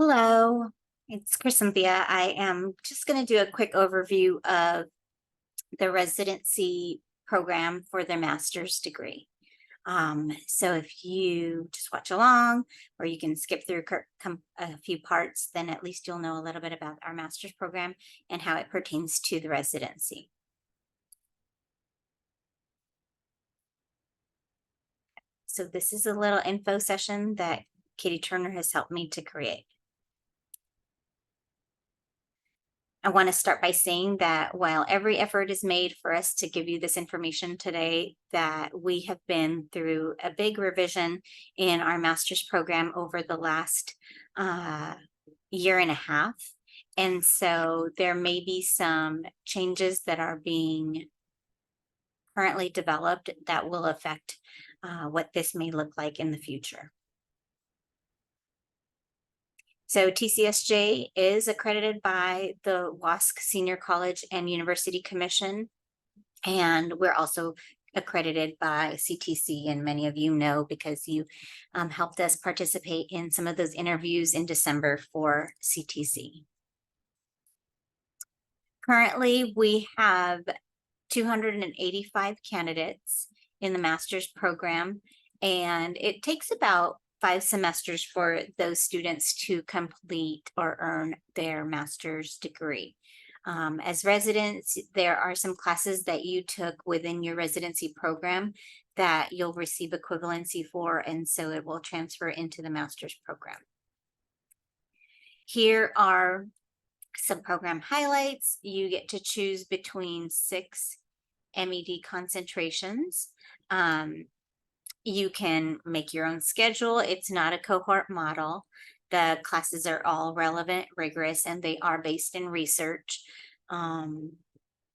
Hello, it's Crescentia. I am just going to do a quick overview of the residency program for the master's degree. So if you just watch along, or you can skip through a few parts, then at least you'll know a little bit about our master's program and how it pertains to the residency. So this is a little info session that Katie Turner has helped me to create. I want to start by saying that while every effort is made for us to give you this information today, that we have been through a big revision in our master's program over the last year and a half. And so there may be some changes that are being currently developed that will affect what this may look like in the future. So TCSJ is accredited by the WASC Senior College and University Commission, and we're also accredited by CTC, and many of you know because you helped us participate in some of those interviews in December for CTC. Currently, we have 285 candidates in the master's program, and it takes about 5 semesters for those students to complete or earn their master's degree. As residents, there are some classes that you took within your residency program that you'll receive equivalency for, and so it will transfer into the master's program. Here are some program highlights. You get to choose between 6 M.Ed concentrations. You can make your own schedule. It's not a cohort model. The classes are all relevant, rigorous, and they are based in research.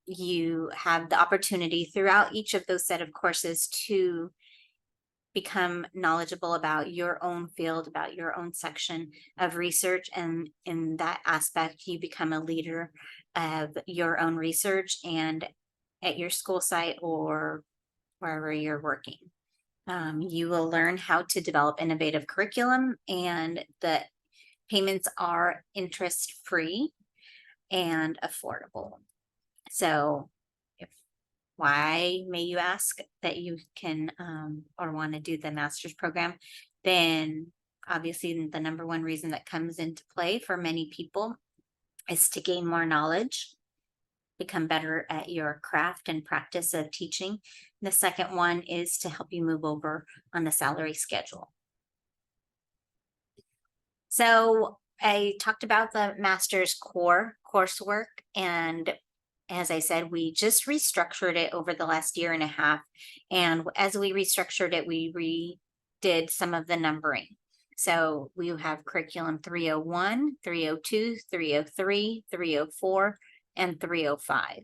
You have the opportunity throughout each of those set of courses to become knowledgeable about your own field, about your own section of research. And in that aspect, you become a leader of your own research and at your school site or wherever you're working. You will learn how to develop innovative curriculum, and the payments are interest-free and affordable. So why may you ask that you can or want to do the master's program? Then obviously the number one reason that comes into play for many people is to gain more knowledge, become better at your craft and practice of teaching. The second one is to help you move over on the salary schedule. So I talked about the master's core coursework, and as I said, we just restructured it over the last year and a half. And as we restructured it, we redid some of the numbering. So we have curriculum 301, 302, 303, 304, and 305.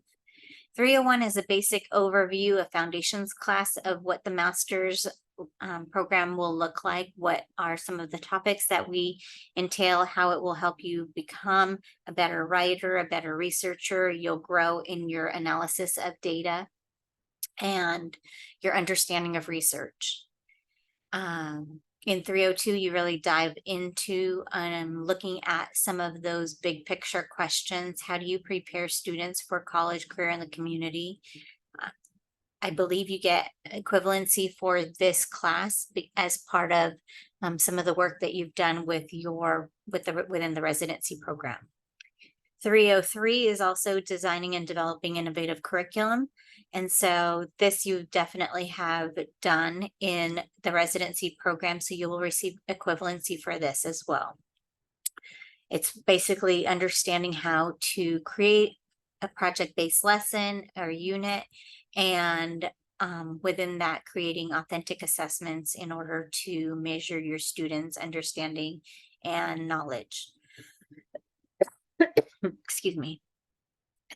301 is a basic overview, a foundations class of what the master's program will look like, what are some of the topics that we entail, how it will help you become a better writer, a better researcher. You'll grow in your analysis of data and your understanding of research. In 302, you really dive into looking at some of those big picture questions. How do you prepare students for college, career, in the community? I believe you get equivalency for this class as part of some of the work that you've done within the residency program. 303 is also designing and developing innovative curriculum. And so this you definitely have done in the residency program, so you will receive equivalency for this as well. It's basically understanding how to create a project-based lesson or unit, and within that, creating authentic assessments in order to measure your students' understanding and knowledge. Excuse me.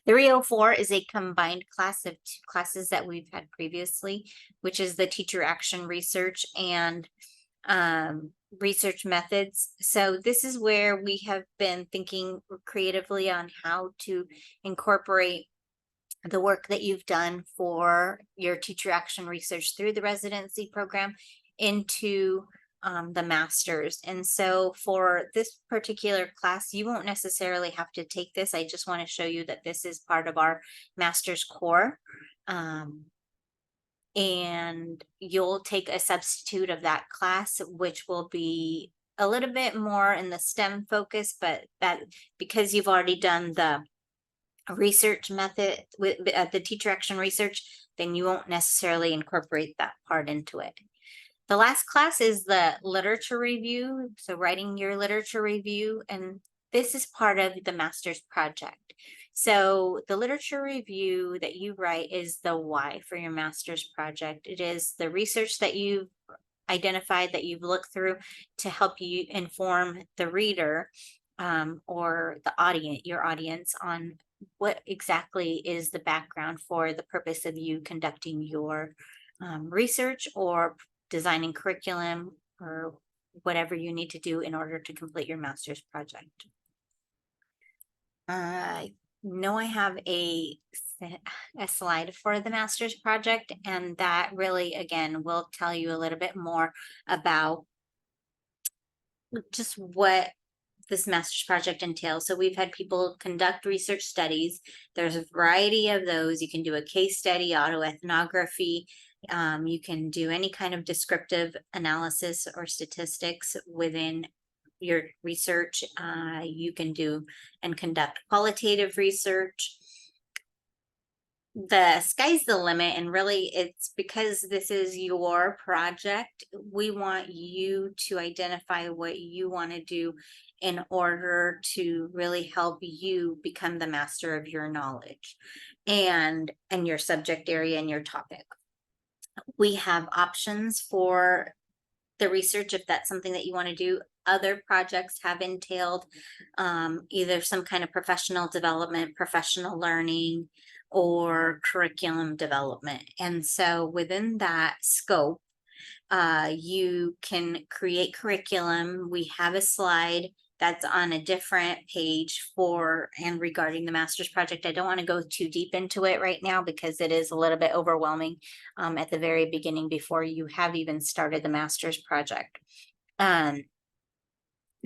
304 is a combined class of 2 classes that we've had previously, which is the teacher action research and research methods. So this is where we have been thinking creatively on how to incorporate the work that you've done for your teacher action research through the residency program into the masters. And so for this particular class, you won't necessarily have to take this. I just want to show you that this is part of our master's core. And you'll take a substitute of that class, which will be a little bit more in the STEM focus, but that because you've already done the research method with the teacher action research, then you won't necessarily incorporate that part into it. The last class is the literature review. So writing your literature review, and this is part of the master's project. So the literature review that you write is the why for your master's project. It is the research that you've identified, that you've looked through to help you inform the reader or the audience, your audience, on what exactly is the background for the purpose of you conducting your research or designing curriculum or whatever you need to do in order to complete your master's project. I know I have a slide for the master's project, and that really, again, will tell you a little bit more about just what this master's project entails. So we've had people conduct research studies. There's a variety of those. You can do a case study, autoethnography. You can do any kind of descriptive analysis or statistics within your research. You can do and conduct qualitative research. The sky's the limit, and really it's because this is your project. We want you to identify what you want to do in order to really help you become the master of your knowledge and your subject area and your topic. We have options for the research if that's something that you want to do. Other projects have entailed either some kind of professional development, professional learning, or curriculum development. And so within that scope, you can create curriculum. We have a slide that's on a different page for and regarding the master's project. I don't want to go too deep into it right now because it is a little bit overwhelming at the very beginning before you have even started the master's project.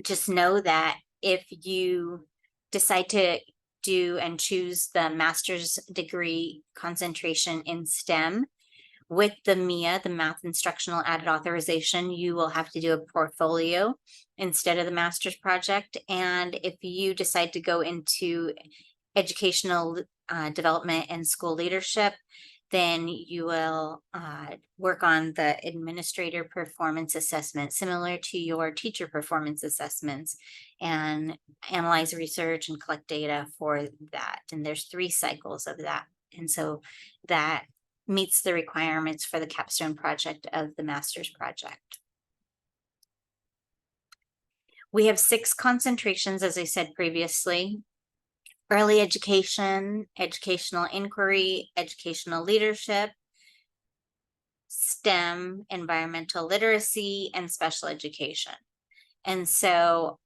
Just know that if you decide to do and choose the master's degree concentration in STEM, with the MIAA, the Math Instructional Added Authorization, you will have to do a portfolio instead of the master's project. And if you decide to go into educational development and school leadership, then you will work on the administrator performance assessment, similar to your teacher performance assessments, and analyze research and collect data for that. And there's 3 cycles of that. And so that meets the requirements for the capstone project of the master's project. We have 6 concentrations, as I said previously: early education, educational inquiry, educational leadership, STEM, environmental literacy, and special education. And so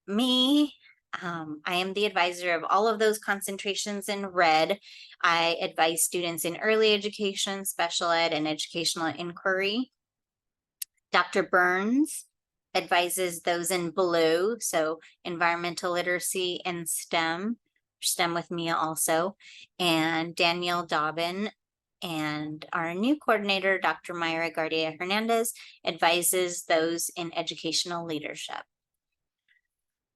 I am the advisor of all of those concentrations in red. I advise students in early education, special ed, and educational inquiry. Dr. Burns advises those in blue, so environmental literacy and STEM with Mia also, and Danielle ddaubin. And our new coordinator, Dr. Myra mgardeahernandez, advises those in educational leadership.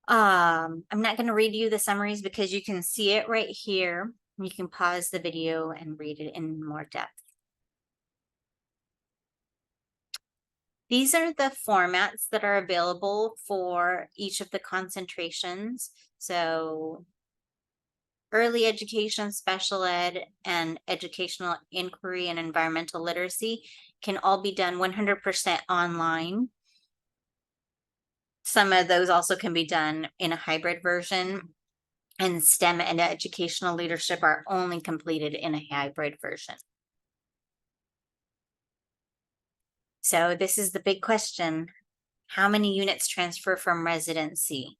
I'm not going to read you the summaries because you can see it right here. You can pause the video and read it in more depth. These are the formats that are available for each of the concentrations. So early education, special ed, and educational inquiry and environmental literacy can all be done 100% online. Some of those also can be done in a hybrid version, and STEM and educational leadership are only completed in a hybrid version. So this is the big question: how many units transfer from residency?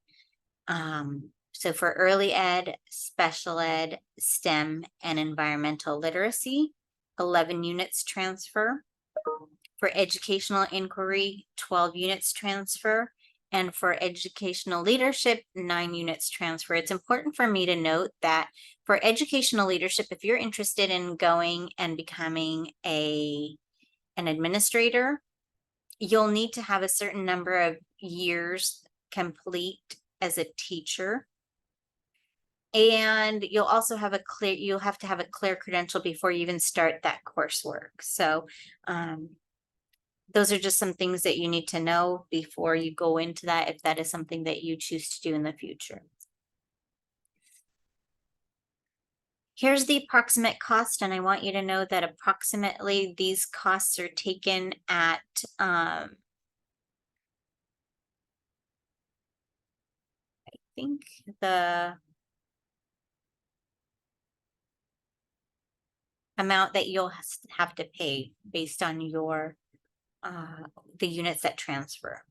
So for early ed, special ed, STEM, and environmental literacy, 11 units transfer. For educational inquiry, 12 units transfer. And for educational leadership, 9 units transfer. It's important for me to note that for educational leadership, if you're interested in going and becoming an administrator, you'll need to have a certain number of years complete as a teacher. And you'll also have you'll have to have a clear credential before you even start that coursework. So those are just some things that you need to know before you go into that, if that is something that you choose to do in the future. Here's the approximate cost, and I want you to know that approximately these costs are taken at I think the amount that you'll have to pay based on your the units that transfer.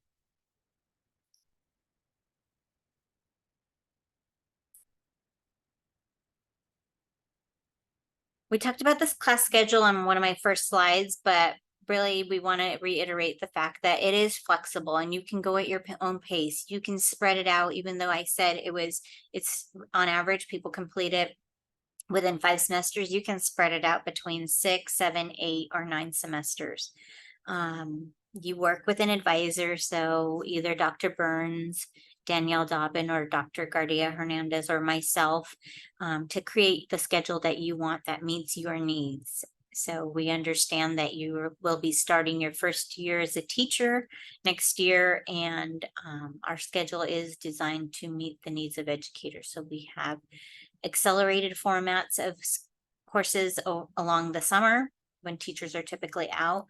We talked about this class schedule on one of my first slides, but really we want to reiterate the fact that it is flexible and you can go at your own pace. You can spread it out, even though I said it's on average, people complete it within 5 semesters. You can spread it out between 6, 7, 8, or 9 semesters. You work with an advisor, so either Dr. Burns, Danielle Daubin, or Dr. mgardeahernandez, or myself, to create the schedule that you want that meets your needs. So we understand that you will be starting your first year as a teacher next year, and our schedule is designed to meet the needs of educators. So we have accelerated formats of courses along the summer when teachers are typically out,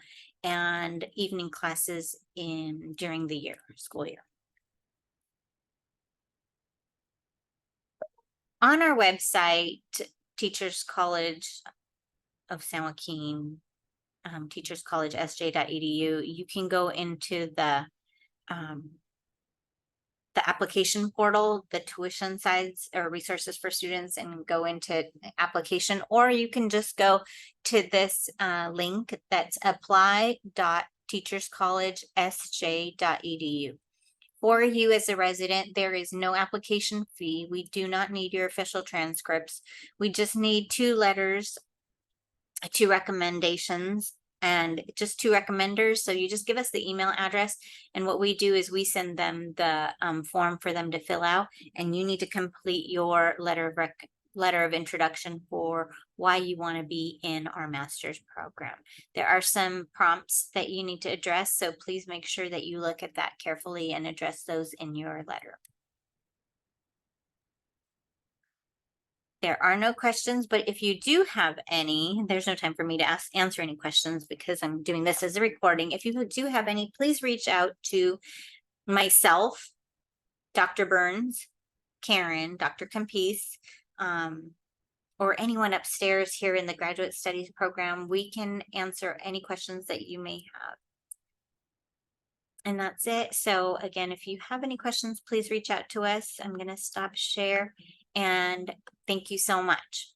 and evening classes during the school year. On our website, Teachers College of San Joaquin, Teachers College SJ.edu, you can go into the application portal, the tuition sides or resources for students, and go into application, or you can just go to this link that's apply.teacherscollegesj.edu. For you as a resident, there is no application fee. We do not need your official transcripts. We just need 2 letters, 2 recommendations, and just 2 recommenders. So you just give us the email address, and what we do is we send them the form for them to fill out, and you need to complete your letter of introduction for why you want to be in our master's program. There are some prompts that you need to address, so please make sure that you look at that carefully and address those in your letter. There are no questions, but if you do have any, there's no time for me to answer any questions because I'm doing this as a recording. If you do have any, please reach out to myself, Dr. Burns, Karen, Dr. Campese, or anyone upstairs here in the Graduate Studies program. We can answer any questions that you may have. And that's it. So again, if you have any questions, please reach out to us. I'm going to stop share, and thank you so much.